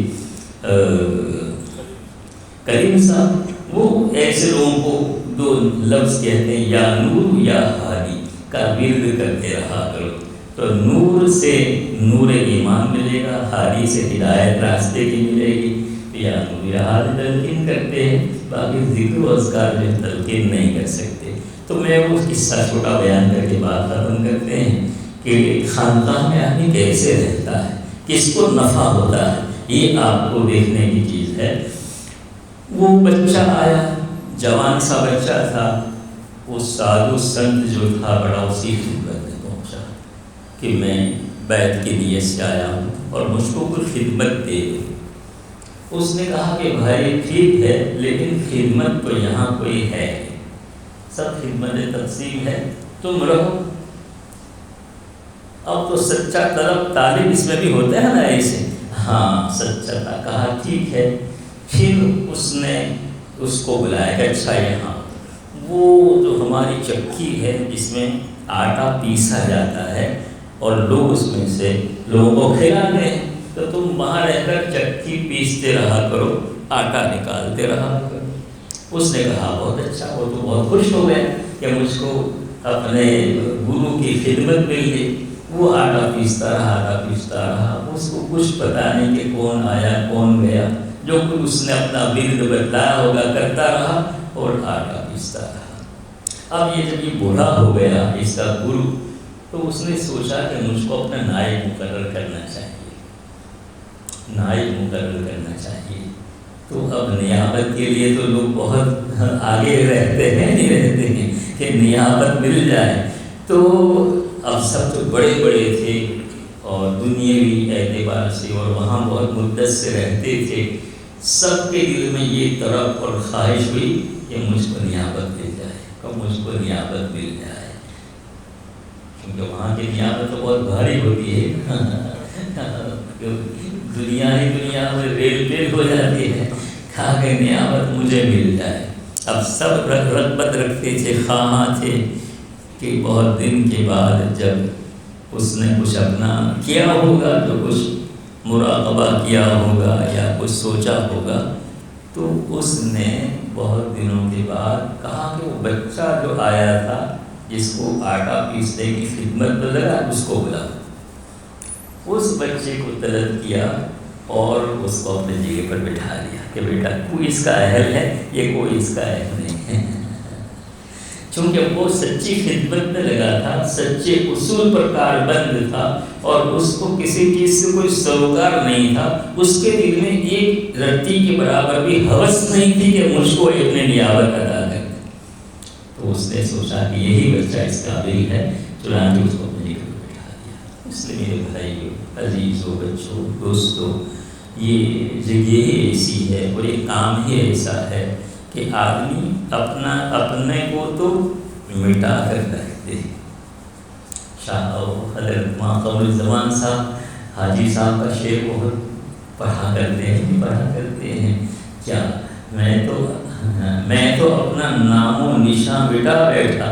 کریم صاحب، وہ ایسے لوگوں کو دو لفظ کہتے ہیں، یا نور یا ہادی کا ورد کرتے رہا کرو، تو نور سے نور ایمان ملے گا، ہادی سے ہدایت راستے کی ملے گی، یا نور یا ہادی تلقین کرتے ہیں، باقی ذکر و اذکار جو تلقین نہیں کر سکتے۔ تو میں وہ قصہ چھوٹا بیان کر کے بات ختم کرتے ہیں کہ خانقاہ میں آدمی کیسے رہتا ہے، کس کو نفع ہوتا ہے، یہ آپ کو دیکھنے کی چیز ہے۔ وہ بچہ آیا، جوان سا بچہ تھا، وہ سادھو سنت جو تھا بڑا اسی خدمت میں پہنچا کہ میں بیعت کی نیت سے آیا ہوں اور مجھ کو کوئی خدمت دے دے۔ اس نے کہا کہ بھائی ٹھیک ہے لیکن خدمت تو یہاں کوئی ہے، سب خدمت تقسیم ہے، تم رہو۔ اب تو سچا طالب اس میں بھی ہوتا ہے نا ایسے، ہاں سچا تھا، کہا ٹھیک ہے۔ پھر اس نے اس کو بلایا کہ اچھا یہاں وہ جو ہماری چکی ہے جس میں آٹا پیسا جاتا ہے اور لوگ اس میں سے لوگوں کو کھلاتے ہیں، تو تم وہاں رہ کر چکی پیستے رہا کرو، آٹا نکالتے رہا کرو۔ اس نے کہا بہت اچھا، وہ تو بہت خوش ہو گئے کہ مجھ کو اپنے گرو کی خدمت مل گئی۔ وہ آٹا پیستا رہا، اس کو کچھ پتا نہیں کہ کون آیا کون گیا، جو کچھ اس نے اپنا ورد بتلایا ہوگا کرتا رہا اور آٹا پیستا رہا۔ اب یہ جب یہ بوڑھا ہو گیا اس کا گرو، تو اس نے سوچا کہ مجھ کو اپنا نائب مقرر کرنا چاہیے۔ تو اب نیابت کے لیے تو لوگ بہت آگے رہتے ہیں کہ نیابت مل جائے، تو اب سب تو بڑے تھے اور دنیاوی اعتبار سے اور وہاں بہت مدت سے رہتے تھے، سب کے دل میں یہ طرف اور خواہش ہوئی کہ مجھ کو نیابت مل جائے، کیونکہ وہاں کی نیابت تو بہت بھاری ہوتی ہے، دنیا میں ریل ہو جاتی ہے، کہا کہ نیابت مجھے مل جائے۔ اب سب رغبت رکھتے تھے، خواہاں تھے کہ بہت دن کے بعد جب اس نے کچھ اپنا کیا ہوگا، تو کچھ مراقبہ کیا ہوگا یا کچھ سوچا ہوگا، تو اس نے بہت دنوں کے بعد کہا کہ وہ بچہ جو آیا تھا جس کو آٹا پیسنے کی خدمت میں لگا، اس کو بلا، اس بچے کو طلب کیا اور اس کو اپنے جگہ پر بٹھا لیا کہ بیٹا کوئی اس کا اہل ہے، یہ کوئی اس کا اہل نہیں ہے، چونکہ وہ سچی خدمت میں لگا تھا، سچے اصول پر کاربند تھا اور اس کو کسی چیز سے کوئی سروکار نہیں تھا، اس کے دل میں ایک رتی کے برابر بھی ہوس نہیں تھی کہ مجھ کو اپنے نیابت ادا کر دے۔ تو اس نے سوچا کہ یہی بچہ اس قابل ہے، چنانچہ اس کو اپنے جگہ پر بٹھا دیا۔ اس لیے میرے بھائیو، عزیزو، بچوں، دوستو، یہ جگہ ایسی ہے اور یہ کام ہی ایسا ہے کہ آدمی اپنے کو تو مٹا کر رکھتے ہیں۔ شاہ حضرت قمر زمان صاحب، حاجی صاحب کا شعر بہت پڑھا کرتے ہیں، کیا میں تو اپنا نام و نشاں مٹا بیٹھا،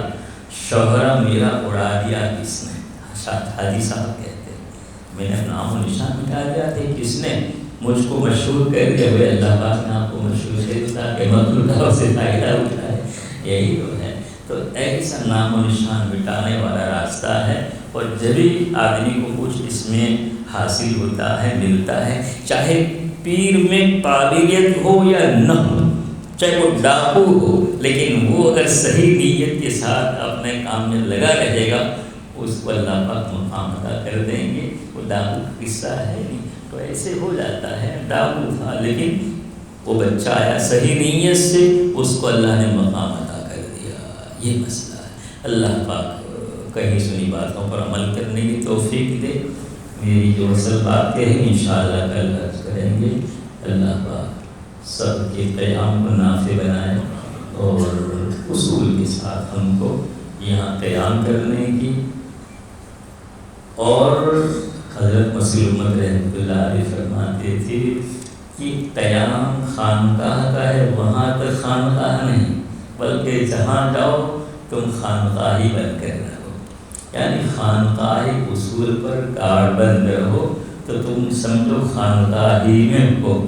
شوہرہ میرا اڑا دیا کس نے۔ حاجی صاحب کہتے ہیں میں نے اپنا نام و نشان مٹا دیا تھا، کس نے مجھ کو مشہور کر دیا، ہوئے اللہ پاک نے آپ کو مشہور کر دیا کہ مطلوبہ سے فائدہ اٹھائے، یہی تو ہے۔ تو ایسا نام و نشان مٹانے والا راستہ ہے، اور جبھی آدمی کو کچھ اس میں حاصل ہوتا ہے، ملتا ہے، چاہے پیر میں قابلیت ہو یا نہ ہو، چاہے وہ ڈاکو ہو، لیکن وہ اگر صحیح نیت کے ساتھ اپنے کام میں لگا رہے گا، اس کو اللہ پاک مقام عطا کر دیں گے۔ وہ ڈاکو کا قصہ ہے نہیں، تو ایسے ہو جاتا ہے، ڈاکو تھا لیکن وہ بچہ آیا صحیح نیت سے، اس کو اللہ نے مقام عطا کر دیا۔ یہ مسئلہ ہے۔ اللہ پاک کہیں سنی باتوں پر عمل کرنے کی توفیق دے۔ میری جو اصل باتیں ہیں انشاءاللہ کل عرض کریں گے۔ اللہ پاک سب کے قیام کو نافع بنائے، اور اصول کے ساتھ ہم کو یہاں قیام کرنے کی، اور حضرت مسیح احمد رحمۃ اللہ علیہ فرماتے تھے کہ قیام خانقاہ کا ہے، وہاں تک خانقاہ نہیں بلکہ جہاں جاؤ تم خانقاہی بن کر رہو، یعنی خانقاہی اصول پر کار بند رہو تو تم سمجھو خانقاہی میں ہو۔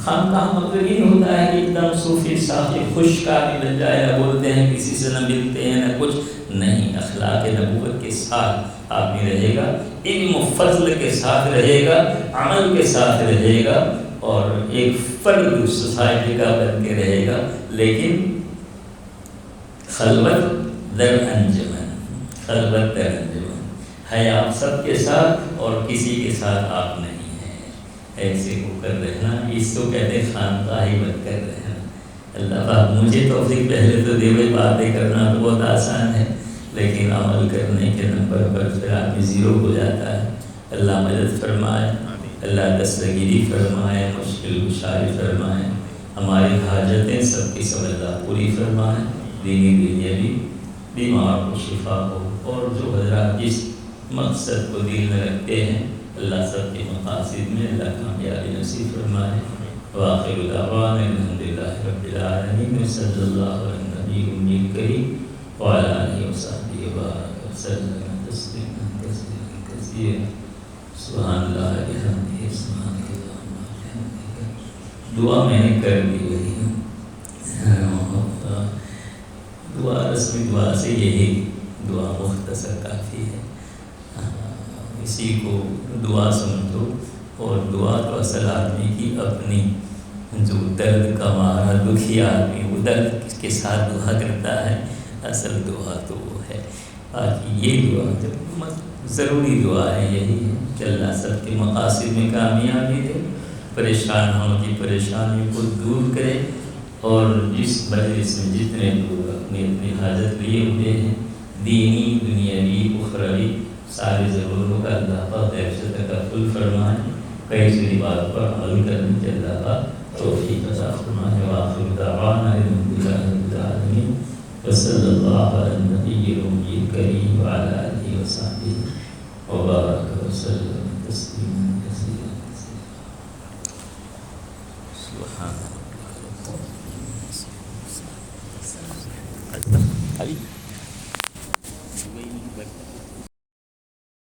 خانقاہ مطلب یہ ہوتا ہے کہ ایک دم صوفی صافی خوش کاری بن جائے، نہ بولتے ہیں کسی سے، نہ ملتے ہیں، نہ کچھ نہیں۔ اخلاق نبوت کے ساتھ آدمی رہے گا، علم و فضل کے ساتھ رہے گا، عمل کے ساتھ رہے گا، اور ایک فرد سوسائٹی کا بن کے رہے گا، لیکن خلوت در انجمن، خلوت در انجمن ہے آپ سب کے ساتھ، اور کسی کے ساتھ آپ نہیں ہیں، ایسے ہو کر رہنا، اس کو کہتے ہیں خانقاہی بن کر رہنا۔ اللہ پاک مجھے توفیق پہلے تو دے، باتیں کرنا تو بہت آسان ہے، لیکن عمل کرنے کے نمبر پر پھر آدمی زیرو ہو جاتا ہے۔ اللہ مدد فرمائے، اللہ دستگیری فرمائے، مشکل گشائی فرمائے، ہماری حاجتیں سب کی سب اللہ پوری فرمائے، دینی دنیاوی، بیمار کو شفا ہو، اور جو حضرات جس مقصد کو دل میں رکھتے ہیں اللہ سب کے مقاصد میں اللہ کامیابی نصیب فرمائے۔ وآخر دعوانا الحمدللہ رب العالمین، صلی اللہ علیہ نبی امی الکریم وعلی آلہ وصحبہ وسلم تسلیما کثیرا کثیرا۔ سبحان اللہ بحمدہ، سبحان اللہ بحمدہ۔ دعا میں نے کر دی وہی دعا، رسمی دعا سے یہی دعا مختصر کافی ہے۔ اسی کو دعا سمجھو، اور دعا تو اصل آدمی کی اپنی جو درد کا مارا دکھی آدمی وہ درد کے ساتھ دعا کرتا ہے، اصل دعا تو وہ ہے۔ باقی یہ دعا جو ضروری دعا ہے یہی ہے کہ اللہ سب کے مقاصد میں کامیابی دے، پریشان ہوں کی پریشانیوں کو دور کرے، اور جس مجلس میں جتنے لوگ اپنی اپنی حاجت لیے ہوئے ہیں، دینی دنیاوی اخروی ساری ضرورتوں کا اللہ پاک غیب سے تکفل فرمائے، کئی ساری بات پر عمل کرنے کے اللہ پاک توفیق عطا فرمائے۔ وآخر دعوانا الحمدللہ رب العالمین، وصلی اللہ علی النبی الأمی الکریم وعلی آلہ وصحبہ وبارک وسلم تسلیما کثیرا سبحان اللہ۔